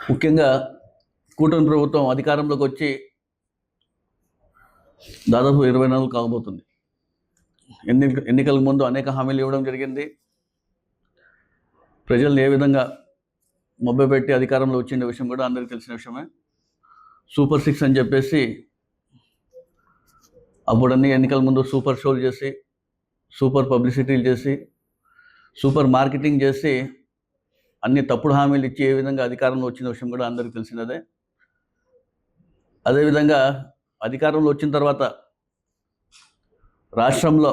ముఖ్యంగా కూటమి ప్రభుత్వం అధికారంలోకి వచ్చి దాదాపు 20 నెలలు కాబోతుంది. ఎన్నికల ముందు అనేక హామీలు ఇవ్వడం జరిగింది. ప్రజల్ని ఏ విధంగా మభ్యపెట్టి అధికారంలో వచ్చిన విషయం కూడా అందరికీ తెలిసిన విషయమే. సూపర్ 6 అని చెప్పేసి అప్పుడన్నీ ఎన్నికల ముందు సూపర్ షోలు చేసి, సూపర్ పబ్లిసిటీలు చేసి, సూపర్ మార్కెటింగ్ చేసి అన్ని తప్పుడు హామీలు ఇచ్చి ఏ విధంగా అధికారంలో వచ్చిన విషయం కూడా అందరికీ తెలిసినదే. అదేవిధంగా అధికారంలో వచ్చిన తర్వాత రాష్ట్రంలో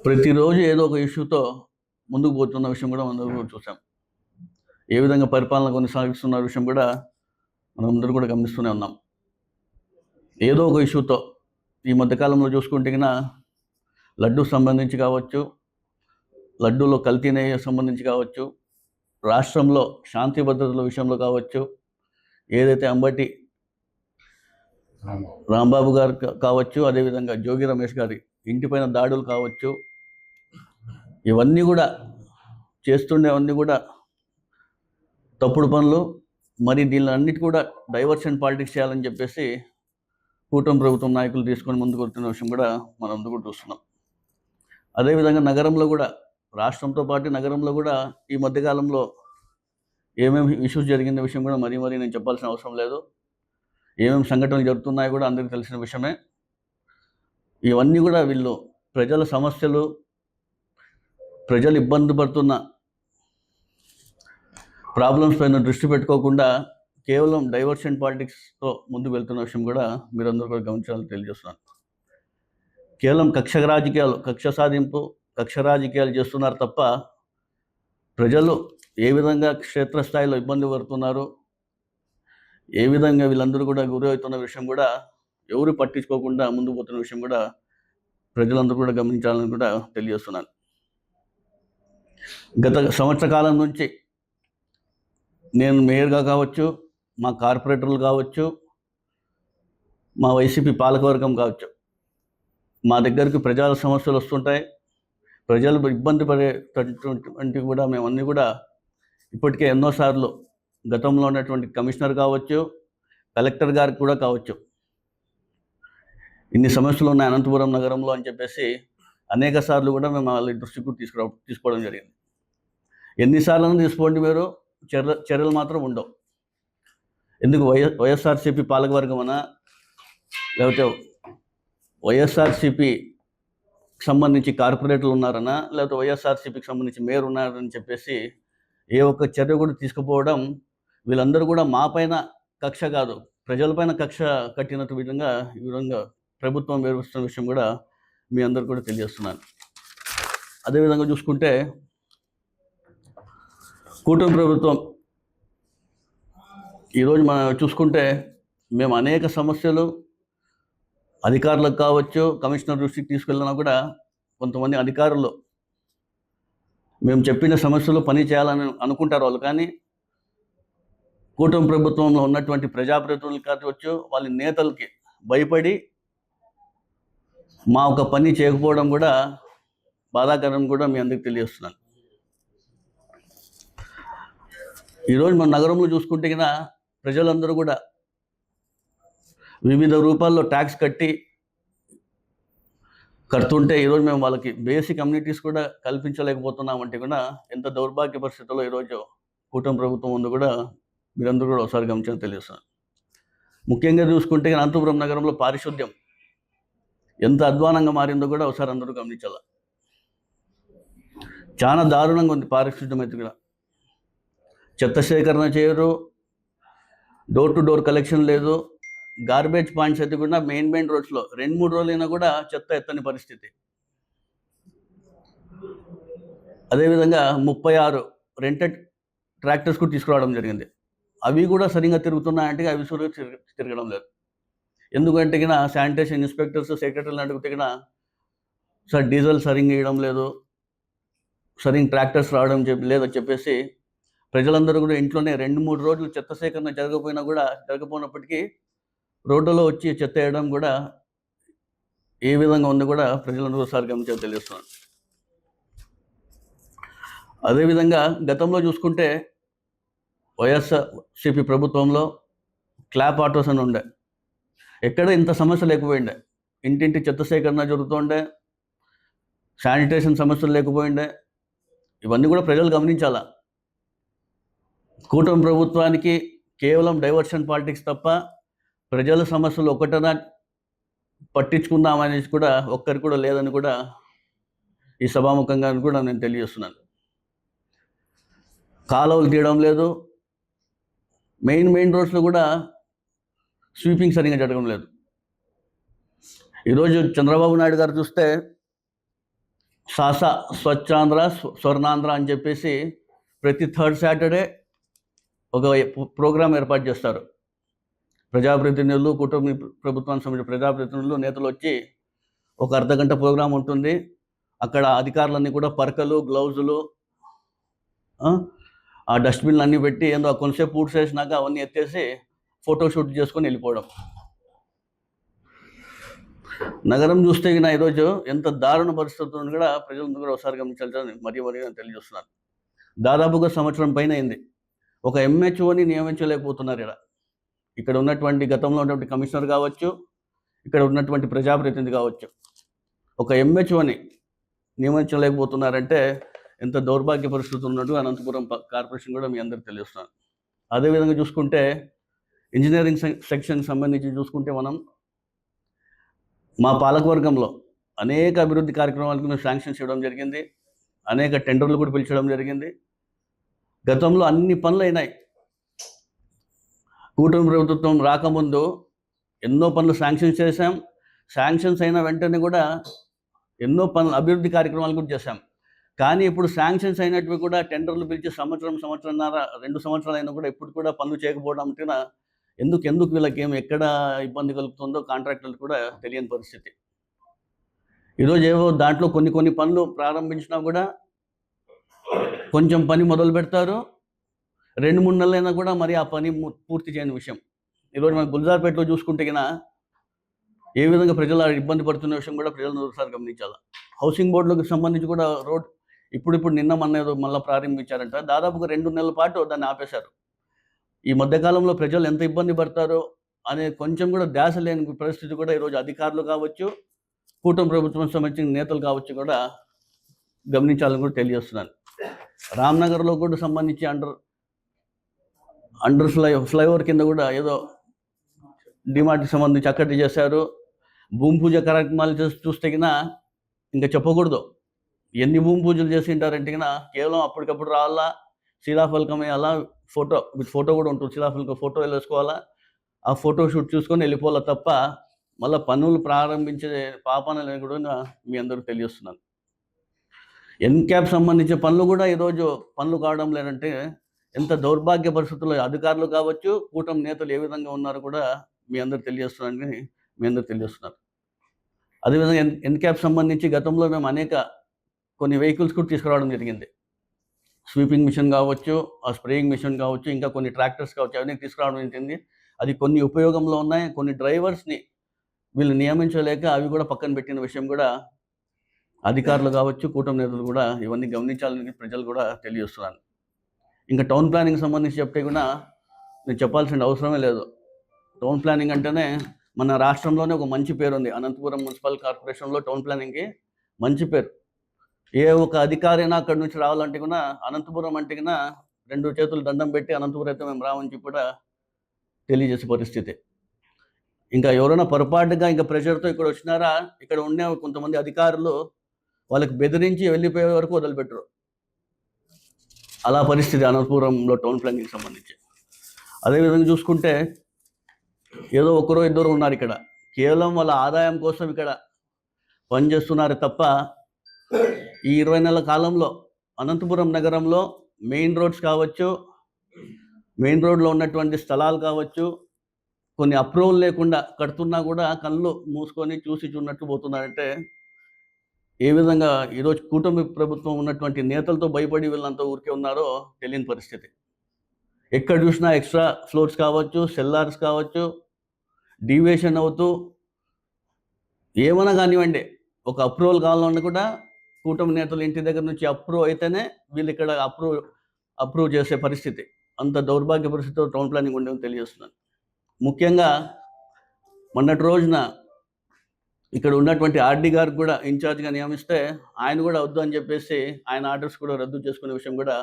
ప్రతిరోజు ఏదో ఒక ఇష్యూతో ముందుకు పోతున్న విషయం కూడా మనం చూసాం. ఏ విధంగా పరిపాలన కొనసాగిస్తున్న విషయం కూడా మనం అందరూ కూడా గమనిస్తూనే ఉన్నాం. ఏదో ఒక ఇష్యూతో ఈ మధ్యకాలంలో చూసుకుంటే లడ్డు సంబంధించి కావచ్చు, లడ్డూలో కల్తీనే సంబంధించి కావచ్చు, రాష్ట్రంలో శాంతి భద్రతల విషయంలో కావచ్చు, ఏదైతే అంబటి రాంబాబు గారు కావచ్చు, అదేవిధంగా జోగి రమేష్ గారి ఇంటిపైన దాడులు కావచ్చు, ఇవన్నీ కూడా చేస్తుండేవన్నీ కూడా తప్పుడు పనులు. మరి దీనిలో అన్నిటి కూడా డైవర్షన్ పాలిటిక్స్ చేయాలని చెప్పేసి కూటమి ప్రభుత్వం నాయకులు తీసుకొని ముందుకు వస్తున్న విషయం కూడా మనం అందరూ కూడా చూస్తున్నాం. అదేవిధంగా నగరంలో కూడా, రాష్ట్రంతో పాటు నగరంలో కూడా ఈ మధ్యకాలంలో ఏమేమి ఇష్యూస్ జరిగిన విషయం కూడా మరీ నేను చెప్పాల్సిన అవసరం లేదు. ఏమేమి సంఘటనలు జరుగుతున్నాయో కూడా అందరికీ తెలిసిన విషయమే. ఇవన్నీ కూడా వీళ్ళు ప్రజల సమస్యలు, ప్రజలు ఇబ్బంది పడుతున్న ప్రాబ్లమ్స్ పైన దృష్టి పెట్టుకోకుండా కేవలం డైవర్షన్ పాలిటిక్స్తో ముందుకు వెళ్తున్న విషయం కూడా మీరందరూ కూడా గమనించాలని తెలియజేస్తున్నాను. కేవలం కక్ష రాజకీయాలు, కక్ష సాధింపు, కక్ష రాజకీయాలు చేస్తున్నారు తప్ప ప్రజలు ఏ విధంగా క్షేత్రస్థాయిలో ఇబ్బంది పడుతున్నారు, ఏ విధంగా వీళ్ళందరూ కూడా గురి అవుతున్న విషయం కూడా ఎవరు పట్టించుకోకుండా ముందుకు పోతున్న విషయం కూడా ప్రజలందరూ కూడా గమనించాలని కూడా తెలియజేస్తున్నాను. గత సంవత్సర కాలం నుంచి నేను మేయర్గా కావచ్చు, మా కార్పొరేటర్లు కావచ్చు, మా వైసీపీ పాలకవర్గం కావచ్చు, మా దగ్గరికి ప్రజల సమస్యలు వస్తుంటాయి. ప్రజలు ఇబ్బంది పడేటటువంటి కూడా మేమన్నీ కూడా ఇప్పటికే ఎన్నోసార్లు గతంలో ఉన్నటువంటి కమిషనర్ కావచ్చు, కలెక్టర్ గారికి కూడా కావచ్చు, ఇన్ని సమస్యలు ఉన్నాయి అనంతపురం నగరంలో అని చెప్పేసి అనేక సార్లు కూడా మేము వాళ్ళ దృష్టికి తీసుకోవడం జరిగింది. ఎన్నిసార్లు తీసుకోండి, మీరు చర్యలు మాత్రం ఉండవు. ఎందుకు వైఎస్ఆర్సీపీ పాలకవర్గమనా, లేకపోతే వైఎస్ఆర్సీపీకి సంబంధించి కార్పొరేటర్లు ఉన్నారనా, లేకపోతే వైఎస్ఆర్సీపీకి సంబంధించి మేయర్ ఉన్నారని చెప్పేసి ఏ ఒక్క చర్య కూడా తీసుకుపోవడం, వీళ్ళందరూ కూడా మా పైన కక్ష కాదు, ప్రజలపైన కక్ష కట్టినట్టు ఈ విధంగా ప్రభుత్వం వ్యవహరిస్తున్న విషయం కూడా మీ అందరు కూడా తెలియజేస్తున్నాను. అదేవిధంగా చూసుకుంటే కూటమి ప్రభుత్వం ఈరోజు మనం చూసుకుంటే మేము అనేక సమస్యలు అధికారులకు కావచ్చు, కమిషనర్ దృష్టికి తీసుకెళ్ళినా కూడా కొంతమంది అధికారులు మేము చెప్పిన సమస్యలు పని చేయాలని అనుకుంటారు వాళ్ళు, కానీ కూటమి ప్రభుత్వంలో ఉన్నటువంటి ప్రజాప్రతినిధులు కావచ్చు, వాళ్ళ నేతలకి భయపడి మా ఒక పని చేయకపోవడం కూడా బాధాకరం కూడా మీ అందరికీ తెలియజేస్తున్నాను. ఈరోజు మన నగరంలో చూసుకుంటే ప్రజలందరూ కూడా వివిధ రూపాల్లో ట్యాక్స్ కడుతుంటే ఈరోజు మేము వాళ్ళకి బేసిక్ కమ్యూనిటీస్ కూడా కల్పించలేకపోతున్నామంటే కూడా ఎంత దౌర్భాగ్య పరిస్థితుల్లో ఈరోజు కూటమి ప్రభుత్వం ముందు కూడా మీరందరూ కూడా ఒకసారి గమనించాలని తెలియజేస్తున్నాను. ముఖ్యంగా చూసుకుంటే అనంతపురం నగరంలో పారిశుద్ధ్యం ఎంత అధ్వానంగా మారిందో కూడా ఒకసారి అందరూ గమనించాల. చాలా దారుణంగా ఉంది పారిశుద్ధ్యం అయితే కూడా. చెత్త సేకరణ చేయరు, డోర్ టు డోర్ కలెక్షన్ లేదు, గార్బేజ్ పాయింట్స్ అయితే కూడా మెయిన్ రోడ్స్లో 2-3 రోజులైనా కూడా చెత్త ఎత్తని పరిస్థితి. అదేవిధంగా 36 రెంటెడ్ ట్రాక్టర్స్ కూడా తీసుకురావడం జరిగింది. అవి కూడా సరిగ్గా తిరుగుతున్నాయంటే అవి తిరగడం లేదు. ఎందుకంటే శానిటేషన్ ఇన్స్పెక్టర్స్, సెక్రటరీని అడిగితే సార్ డీజిల్ సరిగ్గా ఇవ్వడం లేదు, సరిగ్గా ట్రాక్టర్స్ రావడం లేదని చెప్పేసి ప్రజలందరూ కూడా ఇంట్లోనే 2-3 రోజులు చెత్త సేకరణ జరగకపోయినప్పటికీ రోడ్డులో వచ్చి చెత్త వేయడం కూడా ఏ విధంగా ఉందో కూడా ప్రజలందరూ ఒకసారి గమనించాలని తెలియజేస్తున్నాను. అదేవిధంగా గతంలో చూసుకుంటే వైఎస్ఆర్సీపీ ప్రభుత్వంలో క్లాప్ ఆటోస్ అని ఉండే, ఎక్కడ ఇంత సమస్య లేకపోయిండే. ఇంటింటి చెత్త సేకరణ జరుగుతుండే, శానిటేషన్ సమస్యలు లేకపోయిండే. ఇవన్నీ కూడా ప్రజలు గమనించాలా. కూటమి ప్రభుత్వానికి కేవలం డైవర్షన్ పాలిటిక్స్ తప్ప ప్రజల సమస్యలు ఒకటనా పట్టించుకుందామనేసి కూడా ఒక్కరికి కూడా లేదని కూడా ఈ సభాముఖంగా కూడా నేను తెలియజేస్తున్నాను. కాలువలు తీయడం లేదు, మెయిన్ రోడ్స్లో కూడా స్వీపింగ్ సరిగ్గా జరగడం లేదు. ఈరోజు చంద్రబాబు నాయుడు గారు చూస్తే సాసా స్వచ్ఛాంధ్ర స్వర్ణాంధ్ర అని చెప్పేసి ప్రతి థర్డ్ సాటర్డే ఒక ప్రోగ్రాం ఏర్పాటు చేస్తారు. ప్రజాప్రతినిధులు, కూటమి ప్రభుత్వానికి సంబంధించిన ప్రజాప్రతినిధులు, నేతలు వచ్చి ఒక అర్ధగంట ప్రోగ్రాం ఉంటుంది. అక్కడ అధికారులన్నీ కూడా పరకలు, గ్లౌజులు, ఆ డస్ట్బిన్లు అన్నీ పెట్టి ఏందో కొంతసేపు పూర్తి చేసినాక అవన్నీ ఎత్తేసి ఫోటోషూట్ చేసుకొని వెళ్ళిపోవడం. నగరం చూస్తే ఈరోజు ఎంత దారుణ పరిస్థితులను కూడా ప్రజలందరూ కూడా ఒకసారి గమనించాలని మరీ తెలియజేస్తున్నారు. దాదాపుగా సంవత్సరం పైన అయింది. ఒక ఎంహెచ్ఓని నియమించలేకపోతున్నారు. ఇక్కడ ఉన్నటువంటి గతంలో ఉన్నటువంటి కమిషనర్ కావచ్చు, ఇక్కడ ఉన్నటువంటి ప్రజాప్రతినిధి కావచ్చు, ఒక ఎంహెచ్ఓని నియమించలేకపోతున్నారంటే ఎంత దౌర్భాగ్య పరిస్థితి ఉన్నట్టు అనంతపురం కార్పొరేషన్ కూడా మీ అందరికీ తెలుస్తున్నాను. అదేవిధంగా చూసుకుంటే ఇంజనీరింగ్ సెక్షన్కి సంబంధించి చూసుకుంటే మనం మా పాలకవర్గంలో అనేక అభివృద్ధి కార్యక్రమాలకు మేము శాంక్షన్స్ ఇవ్వడం జరిగింది. అనేక టెండర్లు కూడా పిలిచడం జరిగింది. గతంలో అన్ని పనులు అయినాయి. కూటమి ప్రభుత్వం రాకముందు ఎన్నో పనులు శాంక్షన్స్ చేశాం. శాంక్షన్స్ అయిన వెంటనే కూడా ఎన్నో పనులు అభివృద్ధి కార్యక్రమాలు కూడా చేశాం. కానీ ఇప్పుడు శాంక్షన్స్ అయినట్టు కూడా టెండర్లు పిలిచి సంవత్సరంన్నర 2 సంవత్సరాలు అయినా కూడా ఇప్పుడు కూడా పనులు చేయకపోవడం అంటే ఎందుకు వీళ్ళకి ఎక్కడ ఇబ్బంది కలుగుతుందో కాంట్రాక్టర్లు కూడా తెలియని పరిస్థితి. ఈరోజు ఏవో దాంట్లో కొన్ని పనులు ప్రారంభించినా కూడా కొంచెం పని మొదలు పెడతారు, 2-3 నెలలైనా కూడా మరి ఆ పని పూర్తి చేయని విషయం. ఈరోజు మన గుల్జార్పేటలో చూసుకుంటే ఏ విధంగా ప్రజలు ఇబ్బంది పడుతున్న విషయం కూడా ప్రజలను ఒకసారి గమనించాలి. హౌసింగ్ బోర్డులకు సంబంధించి కూడా రోడ్ ఇప్పుడు నిన్న మొన్న మళ్ళీ ప్రారంభించారంట. దాదాపుగా 2 నెలల పాటు దాన్ని ఆపేశారు. ఈ మధ్యకాలంలో ప్రజలు ఎంత ఇబ్బంది పడతారో అనే కొంచెం కూడా ధ్యాస లేని పరిస్థితి కూడా ఈరోజు అధికారులు కావచ్చు, కూటమి ప్రభుత్వం సంబంధించిన నేతలు కావచ్చు కూడా గమనించాలని కూడా తెలియజేస్తున్నాను. రామ్నగర్లో కూడా సంబంధించి అండర్ ఫ్లైఓవర్ కింద కూడా ఏదో డిమార్ట్కి సంబంధించి అక్కడి చేశారు. భూమి పూజ కార్యక్రమాలు చూస్తే ఇంకా చెప్పకూడదు. ఎన్ని భూమి పూజలు చేసి ఉంటారంటే కేవలం అప్పటికప్పుడు రావాలా, శిలాఫలకం వేయాలా, ఫోటో కూడా ఉంటుంది, శిలాఫలకం ఫోటో వేసుకోవాలా, ఆ ఫోటో షూట్ చూసుకొని వెళ్ళిపోవాలా తప్ప మళ్ళీ పనులు ప్రారంభించే పాపన కూడా మీ అందరూ తెలియజేస్తున్నాను. ఎన్క్యాప్ సంబంధించిన పనులు కూడా ఈరోజు పనులు కావడం లేదంటే ఎంత దౌర్భాగ్య పరిస్థితుల్లో అధికారులు కావచ్చు, కూటమి నేతలు ఏ విధంగా ఉన్నారో కూడా మీ అందరూ తెలియజేస్తున్నారు. అదేవిధంగా ఎన్క్యాప్ సంబంధించి గతంలో మేము కొన్ని వెహికల్స్ కూడా తీసుకురావడం జరిగింది. స్వీపింగ్ మిషన్ కావచ్చు, ఆ స్ప్రేయింగ్ మిషన్ కావచ్చు, ఇంకా కొన్ని ట్రాక్టర్స్ కావచ్చు, అవన్నీ తీసుకురావడం జరిగింది. అది కొన్ని ఉపయోగంలో ఉన్నాయి. కొన్ని డ్రైవర్స్ని వీళ్ళు నియమించలేక అవి కూడా పక్కన పెట్టిన విషయం కూడా అధికారులు కావచ్చు, కూటమి నేతలు కూడా ఇవన్నీ గమనించాలని ప్రజలు కూడా తెలియజేస్తున్నాను. ఇంకా టౌన్ ప్లానింగ్ సంబంధించి చెప్తే కూడా నేను చెప్పాల్సిన అవసరమే లేదు. టౌన్ ప్లానింగ్ అంటేనే మన రాష్ట్రంలోనే ఒక మంచి పేరు ఉంది. అనంతపురం మున్సిపల్ కార్పొరేషన్లో టౌన్ ప్లానింగ్కి మంచి పేరు. ఏ ఒక అధికారి అయినా అక్కడి నుంచి రావాలంటే కూడా అనంతపురం అంటే 2 చేతులు దండం పెట్టి అనంతపురం అయితే మేము రావని చెప్పి కూడా తెలియజేసే పరిస్థితి. ఇంకా ఎవరైనా పొరపాటుగా ఇంకా ప్రెషర్తో ఇక్కడ వచ్చినారా, ఇక్కడ ఉండే కొంతమంది అధికారులు వాళ్ళకి బెదిరించి వెళ్ళిపోయే వరకు వదిలిపెట్టరు. అలా పరిస్థితి అనంతపురంలో టౌన్ ప్లానింగ్కి సంబంధించి. అదేవిధంగా చూసుకుంటే ఏదో ఒకరో ఇద్దరు ఉన్నారు ఇక్కడ, కేవలం వాళ్ళ ఆదాయం కోసం ఇక్కడ పనిచేస్తున్నారు తప్ప ఈ 20 నెలల కాలంలో అనంతపురం నగరంలో మెయిన్ రోడ్స్ కావచ్చు, మెయిన్ రోడ్లో ఉన్నటువంటి స్థలాలు కావచ్చు, కొన్ని అప్రూవల్ లేకుండా కడుతున్నా కూడా కళ్ళు మూసుకొని చూసినట్టు పోతున్నారంటే ఏ విధంగా ఈరోజు కూటమి ప్రభుత్వం ఉన్నటువంటి నేతలతో భయపడి వీళ్ళంతా ఊరికే ఉన్నారో తెలియని పరిస్థితి. ఎక్కడ చూసినా ఎక్స్ట్రా ఫ్లోర్స్ కావచ్చు, సెల్లార్స్ కావచ్చు, డీవియేషన్ అవుతూ ఏమైనా కానివ్వండి, ఒక అప్రూవల్ కావాలన్నా కూడా కూటమి నేతలు ఇంటి దగ్గర నుంచి అప్రూవ్ అయితేనే వీళ్ళు ఇక్కడ అప్రూవ్ చేసే పరిస్థితి. అంత దౌర్భాగ్య పరిస్థితితో టౌన్ ప్లానింగ్ ఉండేదని తెలియజేస్తున్నాను. ముఖ్యంగా మొన్నటి రోజున ఇక్కడ ఉన్నటువంటి ఆర్డీ గారికి కూడా ఇన్ఛార్జ్గా నియమిస్తే ఆయన కూడా వద్దు అని చెప్పేసి ఆయన ఆర్డర్స్ కూడా రద్దు చేసుకునే విషయం కూడా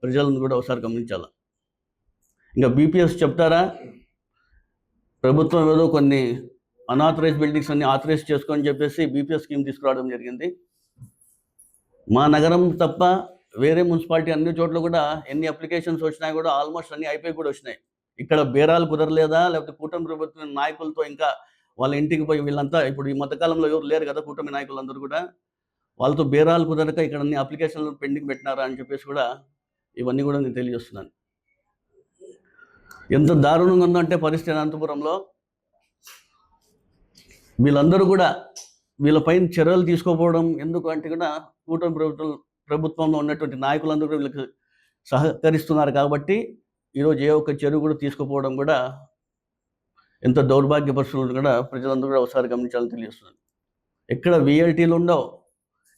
ప్రజలను కూడా ఒకసారి గమనించాలి. ఇంకా బీపీఎస్ చెప్తారా, ప్రభుత్వం ఏదో కొన్ని అన్ఆథరైజ్ బిల్డింగ్స్ అన్ని ఆథరైజ్ చేసుకొని చెప్పేసి బీపీఎస్ స్కీమ్ తీసుకురావడం జరిగింది. మా నగరం తప్ప వేరే మున్సిపాలిటీ అన్ని చోట్ల కూడా ఎన్ని అప్లికేషన్స్ వచ్చినాయి కూడా ఆల్మోస్ట్ అన్ని అయిపోయి కూడా వచ్చినాయి. ఇక్కడ బేరాలు కుదరలేదా, లేకపోతే కూటమి ప్రభుత్వం నాయకులతో ఇంకా వాళ్ళ ఇంటికి పోయి వీళ్ళంతా ఇప్పుడు ఈ మధ్యకాలంలో ఎవరు లేరు కదా కూటమి నాయకులందరూ కూడా, వాళ్ళతో బేరాలు కుదరక ఇక్కడ అన్ని అప్లికేషన్లు పెండింగ్ పెట్టినారా అని చెప్పేసి కూడా ఇవన్నీ కూడా నేను తెలియజేస్తున్నాను. ఎంత దారుణంగా ఉందంటే పరిస్థితి అనంతపురంలో, వీళ్ళందరూ కూడా వీళ్ళపైన చర్యలు తీసుకోకపోవడం ఎందుకు అంటే కూడా కూటమి ప్రభుత్వంలో ఉన్నటువంటి నాయకులందరూ కూడా వీళ్ళకి సహకరిస్తున్నారు కాబట్టి ఈరోజు ఏ ఒక్క చర్య కూడా తీసుకోకపోవడం కూడా ఎంత దౌర్భాగ్య పరిస్థితులు కూడా ప్రజలందరూ కూడా ఒకసారి గమనించాలని తెలియజేస్తున్నారు. ఎక్కడ విఎల్టీలు ఉండవు,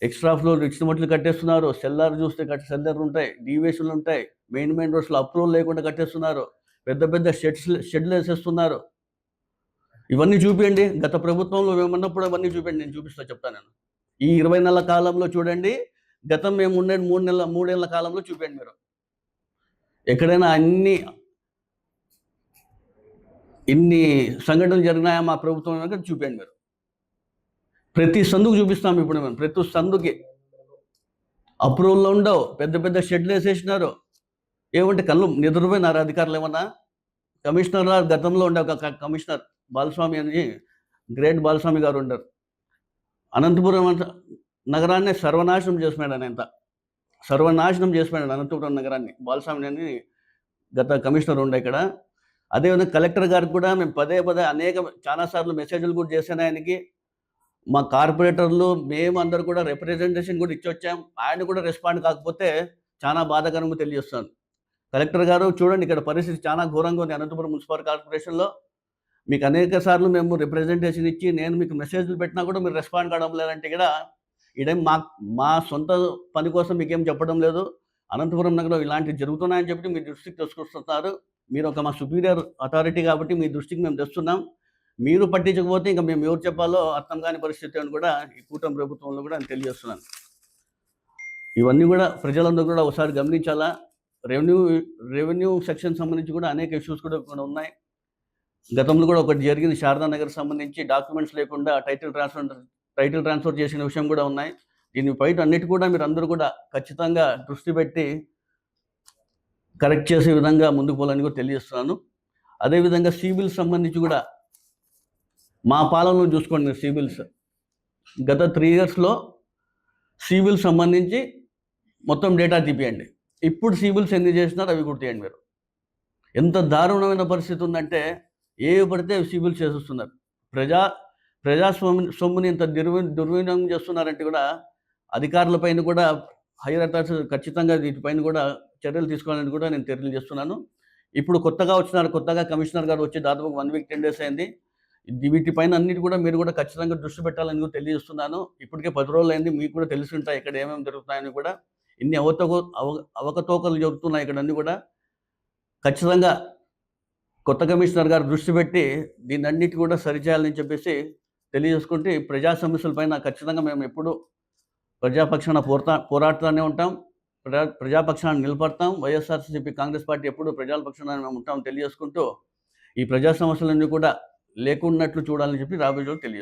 ఎక్స్ట్రా ఫ్లోర్ ఇచ్చిన మట్లు కట్టేస్తున్నారు, సెల్లార్ చూస్తే సెల్లర్లు ఉంటాయి, డీవేషన్లు ఉంటాయి, మెయిన్ రోడ్స్లో అప్రూవల్ లేకుండా కట్టేస్తున్నారు, పెద్ద పెద్ద షెడ్లు వేసేస్తున్నారు. ఇవన్నీ చూపించండి, గత ప్రభుత్వంలో మేమున్నప్పుడు అవన్నీ చూపించండి, నేను చూపిస్తా చెప్తాను. నేను ఈ 20 నెలల కాలంలో చూడండి, గతం మేము ఉండే 3 కాలంలో చూపించండి. మీరు ఎక్కడైనా ఇన్ని సంఘటనలు జరిగినాయా మా ప్రభుత్వం చూపించండి. మీరు ప్రతి సందుకు చూపిస్తాం. ఇప్పుడు మేము ప్రతి సందుకి అప్రూవల్లో ఉండవు, పెద్ద పెద్ద షెడ్లు వేసేసినారు. ఏమంటే కళ్ళు నిద్రపోయినారు అధికారులు ఏమన్నా? కమిషనర్ గతంలో ఉండే ఒక కమిషనర్ బాలస్వామి అని, గ్రేట్ బాలస్వామి గారు ఉండరు. అనంతపురం నగరాన్ని సర్వనాశనం చేసినాడు. ఆయన సర్వనాశనం చేసినాడు అనంతపురం నగరాన్ని, బాలస్వామి అని గత కమిషనర్ ఉండే ఇక్కడ. అదేవిధంగా కలెక్టర్ గారికి కూడా మేము పదే చాలాసార్లు మెసేజ్లు కూడా చేశాను ఆయనకి. మా కార్పొరేటర్లు మేము అందరూ కూడా రిప్రజెంటేషన్ కూడా ఇచ్చొచ్చాం, ఆయన కూడా రెస్పాండ్ కాకపోతే చాలా బాధాకరంగా తెలియజేస్తాను. కలెక్టర్ గారు చూడండి, ఇక్కడ పరిస్థితి చాలా ఘోరంగా ఉంది అనంతపురం మున్సిపల్ కార్పొరేషన్లో. మీకు అనేక సార్లు మేము రిప్రజెంటేషన్ ఇచ్చి నేను మీకు మెసేజ్లు పెట్టినా కూడా మీరు రెస్పాండ్ కావడం లేదంటే కూడా ఇదేం మా సొంత పని కోసం మీకేం చెప్పడం లేదు. అనంతపురం నగరంలో ఇలాంటివి జరుగుతున్నాయని చెప్పి మీ దృష్టికి తీసుకొస్తున్నారు. మీరు ఒక మా సుపీరియర్ అథారిటీ కాబట్టి మీ దృష్టికి మేము తెస్తున్నాం. మీరు పట్టించకపోతే ఇంకా మేము ఎవరు చెప్పాలో అర్థం కాని పరిస్థితి అని కూడా ఈ కూటమి ప్రభుత్వంలో కూడా నేను తెలియజేస్తున్నాను. ఇవన్నీ కూడా ప్రజలందరూ కూడా ఒకసారి గమనించాలా. రెవెన్యూ సెక్షన్ సంబంధించి కూడా అనేక ఇష్యూస్ కూడా ఉన్నాయి. గతంలో కూడా ఒకటి జరిగింది, శారదా నగర్ సంబంధించి డాక్యుమెంట్స్ లేకుండా టైటిల్ ట్రాన్స్ఫర్ చేసిన విషయం కూడా ఉన్నాయి. దీనిపై అన్నిటి కూడా మీరు అందరూ కూడా ఖచ్చితంగా దృష్టి పెట్టి కరెక్ట్ చేసే విధంగా ముందుకు పోవాలని కూడా తెలియజేస్తున్నాను. అదేవిధంగా సిబిల్స్ సంబంధించి కూడా మా పాలనలో చూసుకోండి. మీరు సిబిల్స్ గత 3 yearsలో సిబిల్స్ సంబంధించి మొత్తం డేటా తీపియండి. ఇప్పుడు సిబిల్స్ ఎన్ని చేసినారో అవి గుర్తియండి. మీరు ఎంత దారుణమైన పరిస్థితి ఉందంటే పడితే సిబిల్స్ చేసేస్తున్నారు. సొమ్ముని ఇంత దుర్వినియోగం చేస్తున్నారంటే కూడా అధికారులపైన కూడా హైయర్ అథారిటీస్ ఖచ్చితంగా వీటిపైన కూడా చర్యలు తీసుకోవాలని కూడా నేను తెలియజేస్తున్నాను. ఇప్పుడు కొత్తగా కమిషనర్ గారు వచ్చి దాదాపు 1 week 10 days అయింది. వీటిపైన అన్నిటి కూడా మీరు కూడా ఖచ్చితంగా దృష్టి పెట్టాలని కూడా తెలియజేస్తున్నాను. ఇప్పటికే 10 రోజులు అయింది, మీకు కూడా తెలిసి ఉంటాయి ఇక్కడ ఏమేమి జరుగుతాయని కూడా. ఇన్ని అవకతవకలు జరుగుతున్నాయి ఇక్కడ అన్నీ కూడా. ఖచ్చితంగా కొత్త కమిషనర్ గారు దృష్టి పెట్టి దీన్ని అన్నిటి కూడా సరిచేయాలని చెప్పేసి తెలియజేసుకుంటే, ప్రజా సమస్యలపైన ఖచ్చితంగా మేము ఎప్పుడు ప్రజాపక్షాన పోరాడుతూనే ఉంటాం, ప్రజాపక్షాన్ని నిలబడతాం. వైఎస్ఆర్సీపీ కాంగ్రెస్ పార్టీ ఎప్పుడు ప్రజల పక్షాన మేము ఉంటాం తెలియజేసుకుంటూ ఈ ప్రజా సమస్యలన్నీ కూడా లేకున్నట్లు చూడాలని చెప్పి రాబోయే రోజులు తెలియజేస్తాం.